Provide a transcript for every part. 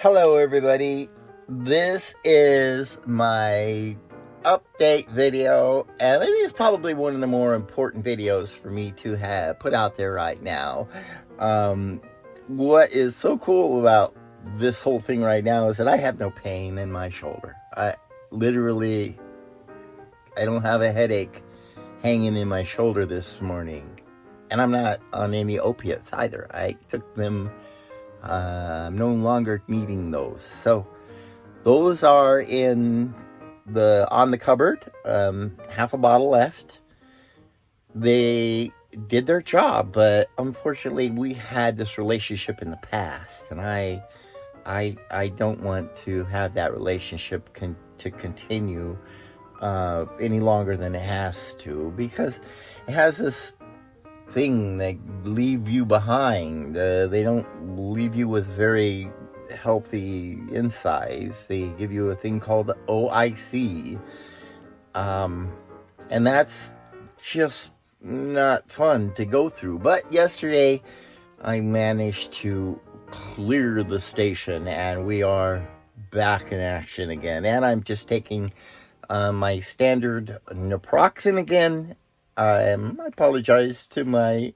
Hello everybody, this is my update video, and I think it's probably one of the more important videos for me to have put out there right now. What is so cool about this whole thing right now is that I have no pain in my shoulder. I don't have a headache hanging in my shoulder this morning, and I'm not on any opiates either. I took them. I'm no longer needing those. So those are on the cupboard. Half a bottle left. They did their job, but unfortunately we had this relationship in the past, and I don't want to have that relationship to continue any longer than it has to, because it has this thing they leave you behind. They don't leave you with very healthy insides. They give you a thing called OIC, and that's just not fun to go through. But yesterday I managed to clear the station, and we are back in action again, and I'm just taking my standard naproxen again. I apologize to my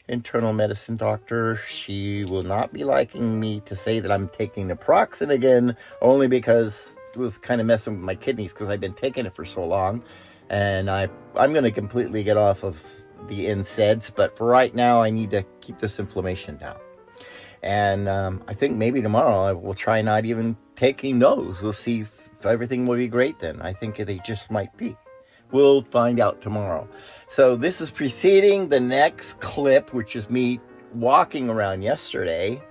internal medicine doctor. She will not be liking me to say that I'm taking naproxen again, only because it was kind of messing with my kidneys because I've been taking it for so long. And I'm going to completely get off of the NSAIDs, but for right now, I need to keep this inflammation down. And I think maybe tomorrow I will try not even taking those. We'll see if everything will be great then. I think they just might be. We'll find out tomorrow. So this is preceding the next clip, which is me walking around yesterday.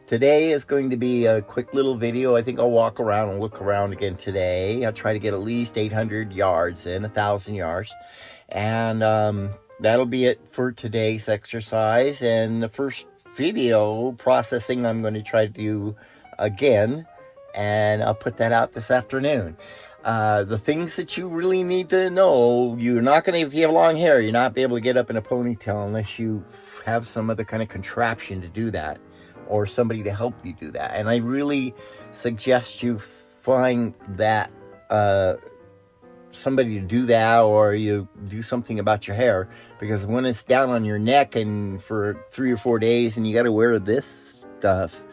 Today is going to be a quick little video. I think I'll walk around and look around again today. I'll try to get at least 800 yards in, 1,000 yards. And that'll be it for today's exercise. And the first video processing I'm going to try to do again. And I'll put that out this afternoon. The things that you really need to know, you're not going to, if you have long hair, you're not be able to get up in a ponytail unless you have some other kind of contraption to do that, or somebody to help you do that. And I really suggest you find that, somebody to do that, or you do something about your hair, because when it's down on your neck and for 3 or 4 days and you got to wear this stuff,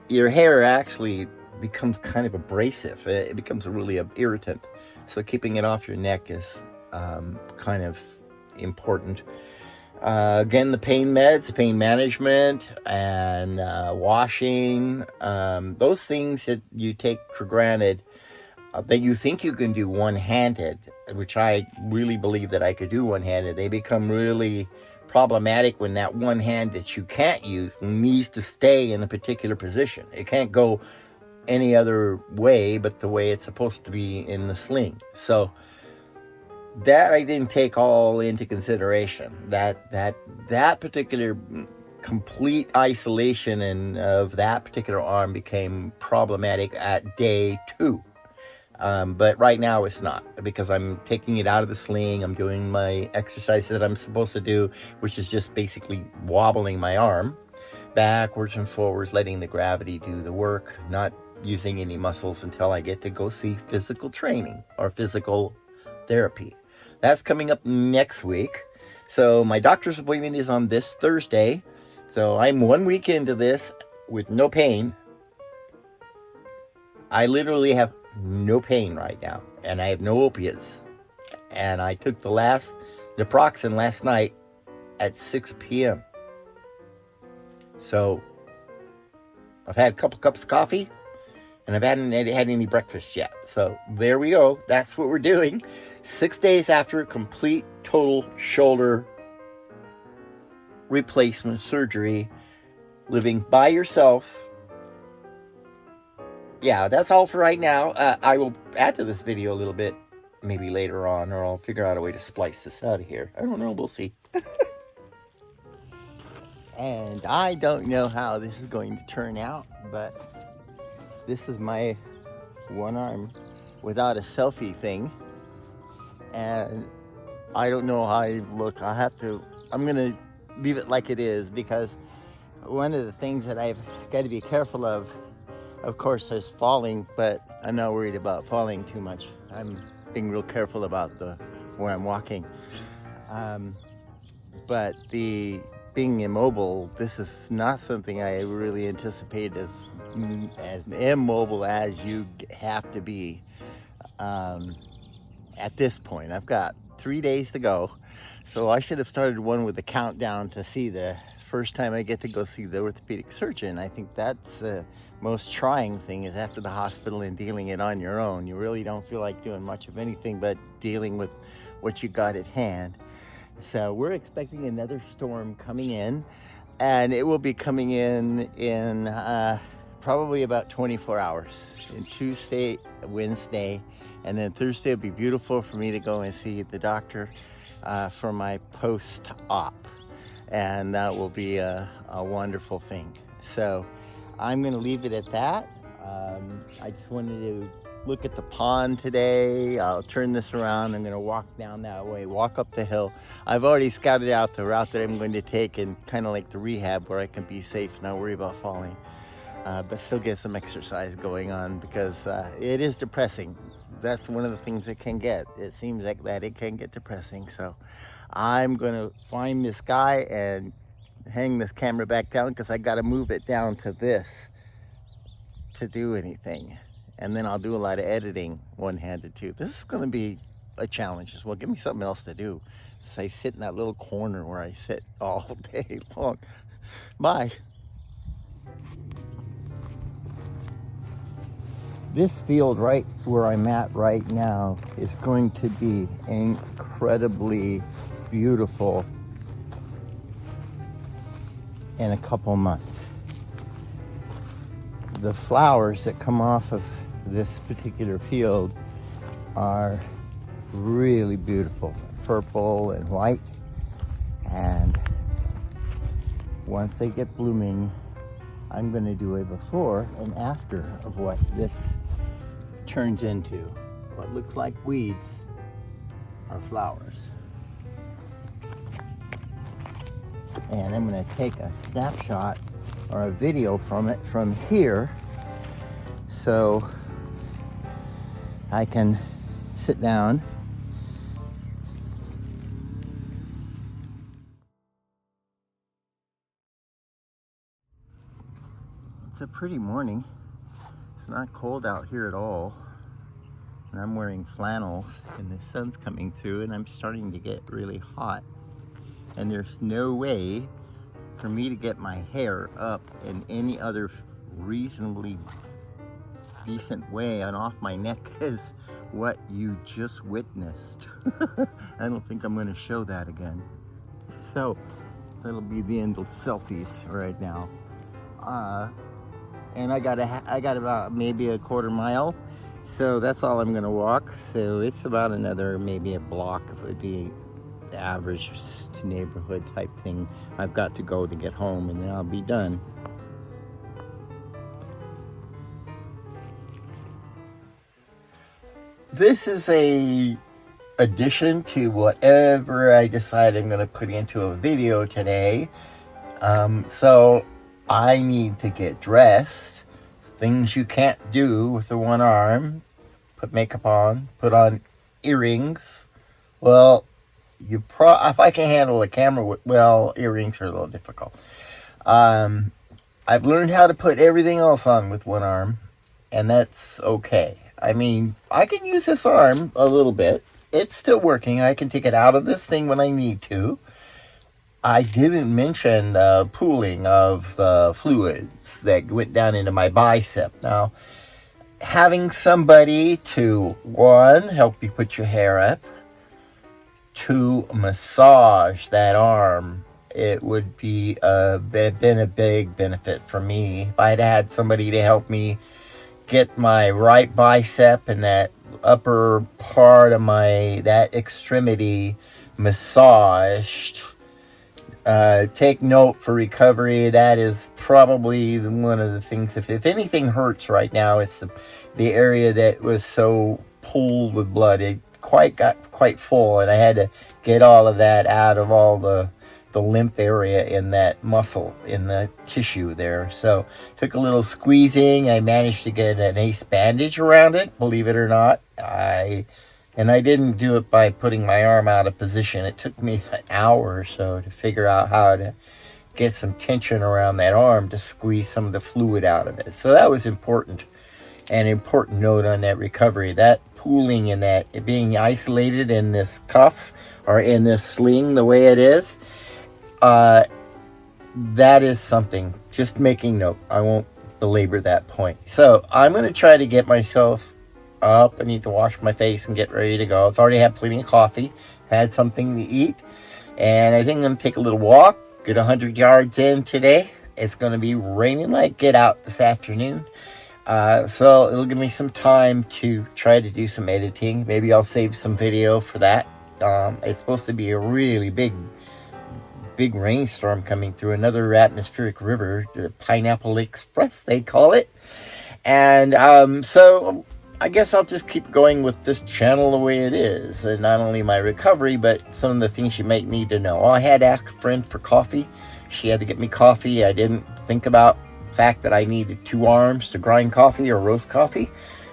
your hair actually becomes kind of abrasive. It becomes a really irritant. So keeping it off your neck is kind of important. Again, the pain meds, pain management, and washing, those things that you take for granted, that you think you can do one-handed, which I really believe that I could do one-handed, they become really problematic when that one hand that you can't use needs to stay in a particular position. It can't go any other way but the way it's supposed to be in the sling. So that I didn't take all into consideration. That particular complete isolation of that particular arm became problematic at day 2. But right now it's not, because I'm taking it out of the sling. I'm doing my exercise that I'm supposed to do, which is just basically wobbling my arm backwards and forwards, letting the gravity do the work, not using any muscles until I get to go see physical training or physical therapy. That's coming up next week. So my doctor's appointment is on this Thursday. So I'm 1 week into this with no pain. I literally have no pain right now, and I have no opiates. And I took the last naproxen last night at 6 p.m. So I've had a couple cups of coffee, and I haven't had any breakfast yet. So there we go. That's what we're doing. 6 days after complete total shoulder replacement surgery, living by yourself. Yeah, that's all for right now. I will add to this video a little bit, maybe later on, or I'll figure out a way to splice this out of here. I don't know. We'll see. And I don't know how this is going to turn out, but this is my one arm without a selfie thing. And I don't know how I look. I'm going to leave it like it is, because one of the things that I've got to be careful of Of course, there's falling, but I'm not worried about falling too much. I'm being real careful about where I'm walking. But the being immobile, this is not something I really anticipate as immobile as you have to be at this point. I've got 3 days to go, so I should have started one with a countdown to see the first time I get to go see the orthopedic surgeon. I think that's the most trying thing, is after the hospital and dealing it on your own. You really don't feel like doing much of anything but dealing with what you got at hand. So we're expecting another storm coming in, and it will be coming in probably about 24 hours. In Tuesday, Wednesday, and then Thursday will be beautiful for me to go and see the doctor for my post-op, and that will be a wonderful thing. So I'm going to leave it at that. I just wanted to look at the pond today. I'll turn this around. I'm going to walk down that way, walk up the hill. I've already scouted out the route that I'm going to take, and kind of like the rehab where I can be safe and not worry about falling, but still get some exercise going on, because it is depressing. That's one of the things it can get. It seems like that it can get depressing. So I'm going to find this guy and hang this camera back down, because I got to move it down to this to do anything. And then I'll do a lot of editing one-handed too. This is going to be a challenge as well. Give me something else to do. So I sit in that little corner where I sit all day long. Bye. This field right where I'm at right now is going to be incredibly beautiful in a couple months. The flowers that come off of this particular field are really beautiful, purple and white, and once they get blooming, I'm going to do a before and after of what this turns into. What looks like weeds are flowers. And I'm going to take a snapshot or a video from it from here, so I can sit down It's a pretty morning. It's not cold out here at all, and I'm wearing flannels, and the sun's coming through, and I'm starting to get really hot, and there's no way for me to get my hair up in any other reasonably decent way and off my neck as what you just witnessed. I don't think I'm going to show that again. So that'll be the end of selfies right now. And I got about maybe a quarter mile, so that's all I'm going to walk. So it's about another maybe a block. It would be the average neighborhood type thing I've got to go to get home, and then I'll be done. This is a addition to whatever I decide I'm going to put into a video today. So I need to get dressed. Things you can't do with the one arm. Put makeup on, put on earrings. Well, if I can handle a camera, well, earrings are a little difficult. I've learned how to put everything else on with one arm, and that's okay. I mean, I can use this arm a little bit. It's still working. I can take it out of this thing when I need to. I didn't mention the pooling of the fluids that went down into my bicep. Now, having somebody to, one, help you put your hair up, to massage that arm, it would be been a big benefit for me. If I'd had somebody to help me get my right bicep and that upper part of that extremity massaged. Take note for recovery. That is probably one of the things. If anything hurts right now, it's the area that was so pulled with blood. It got quite full, and I had to get all of that out of all the the lymph area in that muscle, in the tissue there. So took a little squeezing. I managed to get an ace bandage around it, believe it or not. And I didn't do it by putting my arm out of position. It took me an hour or so to figure out how to get some tension around that arm to squeeze some of the fluid out of it. So that was important. An important note on that recovery. That pooling and that being isolated in this cuff or in this sling the way it is, that is something. Just making note. I won't belabor that point. So I'm going to try to get myself up. I need to wash my face and get ready to go. I've already had plenty of coffee, had something to eat, and I think I'm going to take a little walk, get 100 yards in today. It's going to be raining like get out this afternoon. So it'll give me some time to try to do some editing. Maybe I'll save some video for that. It's supposed to be a really big rainstorm coming through, another atmospheric river, the Pineapple Express, they call it. And so I guess I'll just keep going with this channel the way it is. And not only my recovery, but some of the things you might need to know. I had asked a friend for coffee. She had to get me coffee. I didn't think about the fact that I needed 2 arms to grind coffee or roast coffee.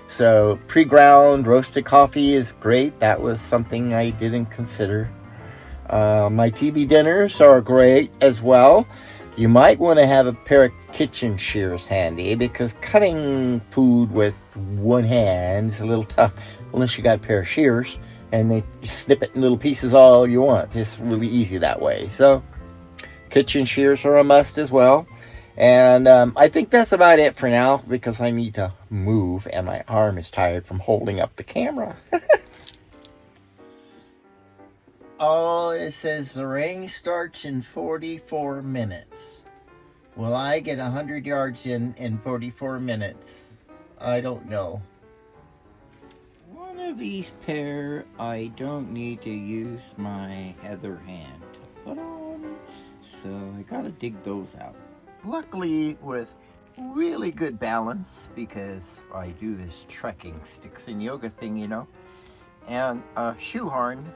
So pre-ground roasted coffee is great. That was something I didn't consider. My TV dinners are great as well. You might want to have a pair of kitchen shears handy, because cutting food with one hand is a little tough unless you got a pair of shears and they snip it in little pieces all you want. It's really easy that way. So kitchen shears are a must as well. And I think that's about it for now, because I need to move and my arm is tired from holding up the camera. Oh, it says the rain starts in 44 minutes. Will I get 100 yards in 44 minutes? I don't know. One of these pair I don't need to use my other hand to put on, so I gotta dig those out. Luckily with really good balance, because I do this trekking sticks and yoga thing, you know, and a shoehorn,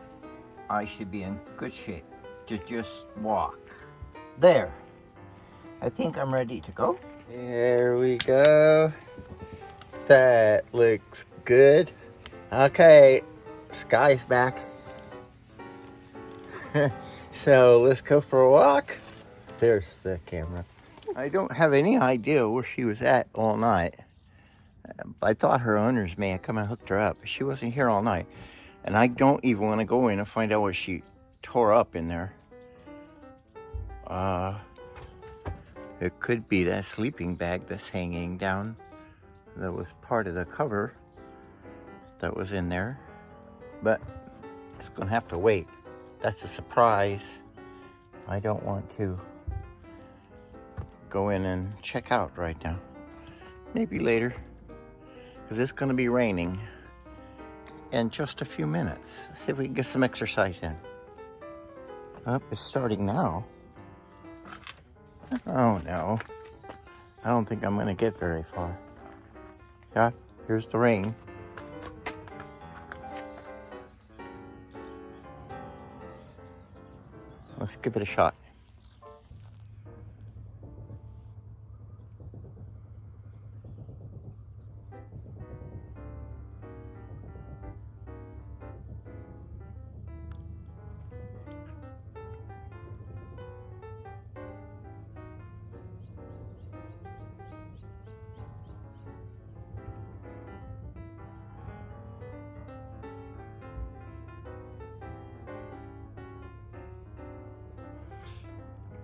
I should be in good shape to just walk. There. I think I'm ready to go. There we go. That looks good. Okay, sky's back. So let's go for a walk. There's the camera. I don't have any idea where she was at all night. I thought her owners may have come and hooked her up, but she wasn't here all night. And I don't even want to go in and find out what she tore up in there. It could be that sleeping bag that's hanging down. That was part of the cover that was in there. But it's going to have to wait. That's a surprise. I don't want to go in and check out right now. Maybe later, because it's going to be raining in just a few minutes. Let's see if we can get some exercise in. Up, it's starting now. Oh no, I don't think I'm going to get very far. Yeah, here's the rain. Let's give it a shot.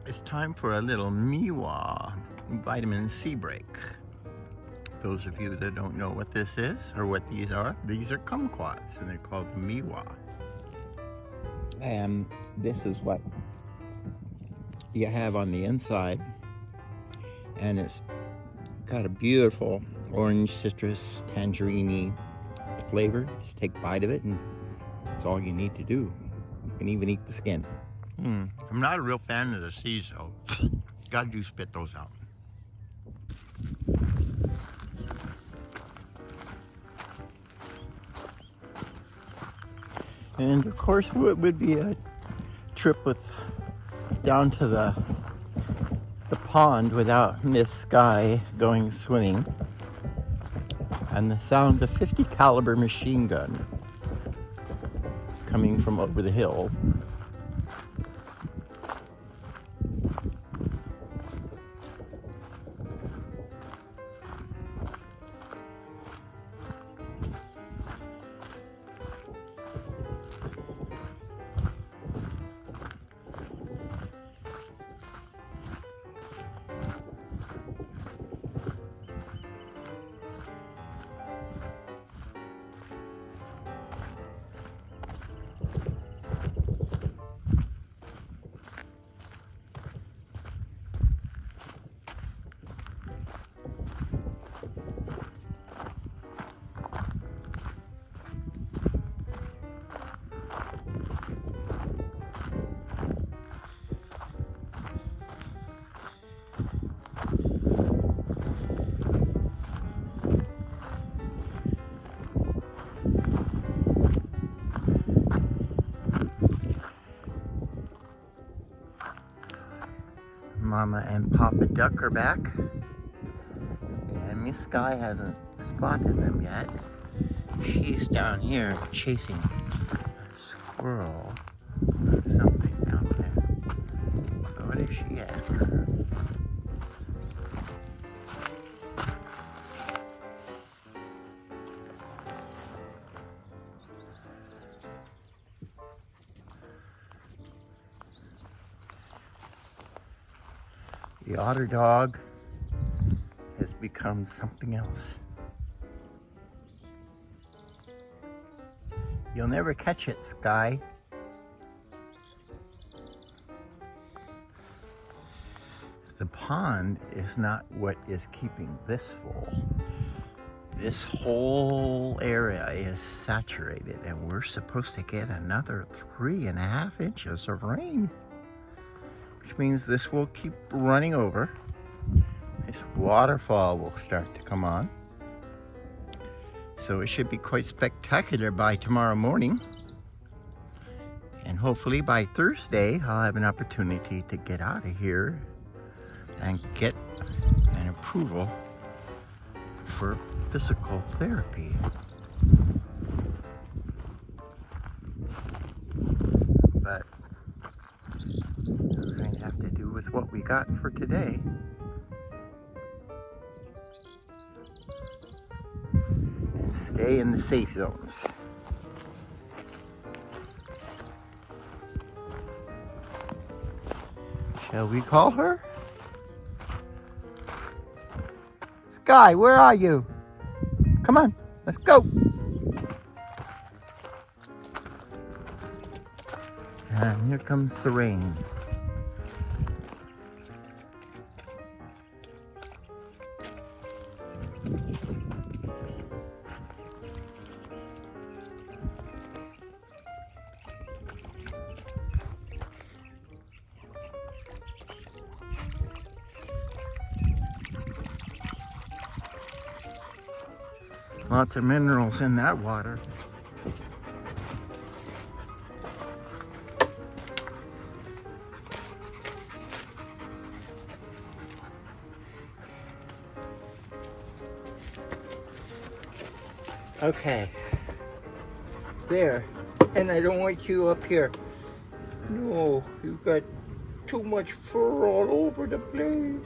It's time for a little Miwa vitamin C break. Those of you that don't know what this is or what these are kumquats and they're called Miwa. And this is what you have on the inside. And it's got a beautiful orange, citrus, tangerine flavor. Just take a bite of it and that's all you need to do. You can even eat the skin. I'm not a real fan of the seeds though. Gotta do spit those out. And of course, it would be a trip with down to the pond without Miss Sky going swimming, and the sound of 50 caliber machine gun coming from over the hill. Mama and Papa Duck are back, and Miss Sky hasn't spotted them yet. She's down here chasing a squirrel or something down there. So what is she after? The otter dog has become something else. You'll never catch it, Sky. The pond is not what is keeping this full. This whole area is saturated, and we're supposed to get another 3.5 inches of rain, which means this will keep running over. This waterfall will start to come on. So it should be quite spectacular by tomorrow morning. And hopefully by Thursday, I'll have an opportunity to get out of here and get an approval for physical therapy. But we're going to have to do with what we got for today. And stay in the safe zones. Shall we call her? Sky, where are you? Come on, let's go. And here comes the rain. Lots of minerals in that water. Okay. There. And I don't want you up here. No, you've got too much fur all over the place.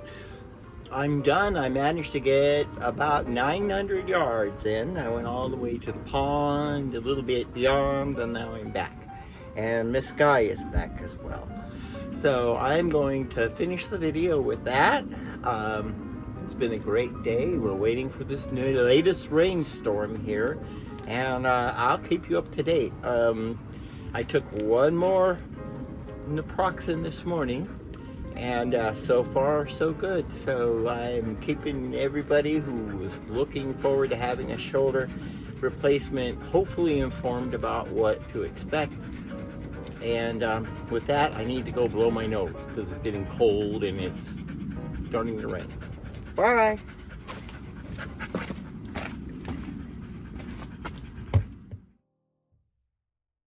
I'm done. I managed to get about 900 yards in. I went all the way to the pond, a little bit beyond, and now I'm back. And Miss Sky is back as well. So I'm going to finish the video with that. It's been a great day. We're waiting for this latest rainstorm here, and I'll keep you up to date. I took one more naproxen this morning, and so far so good. So I'm keeping everybody who is looking forward to having a shoulder replacement hopefully informed about what to expect. And with that, I need to go blow my nose because it's getting cold and it's starting to rain. Bye.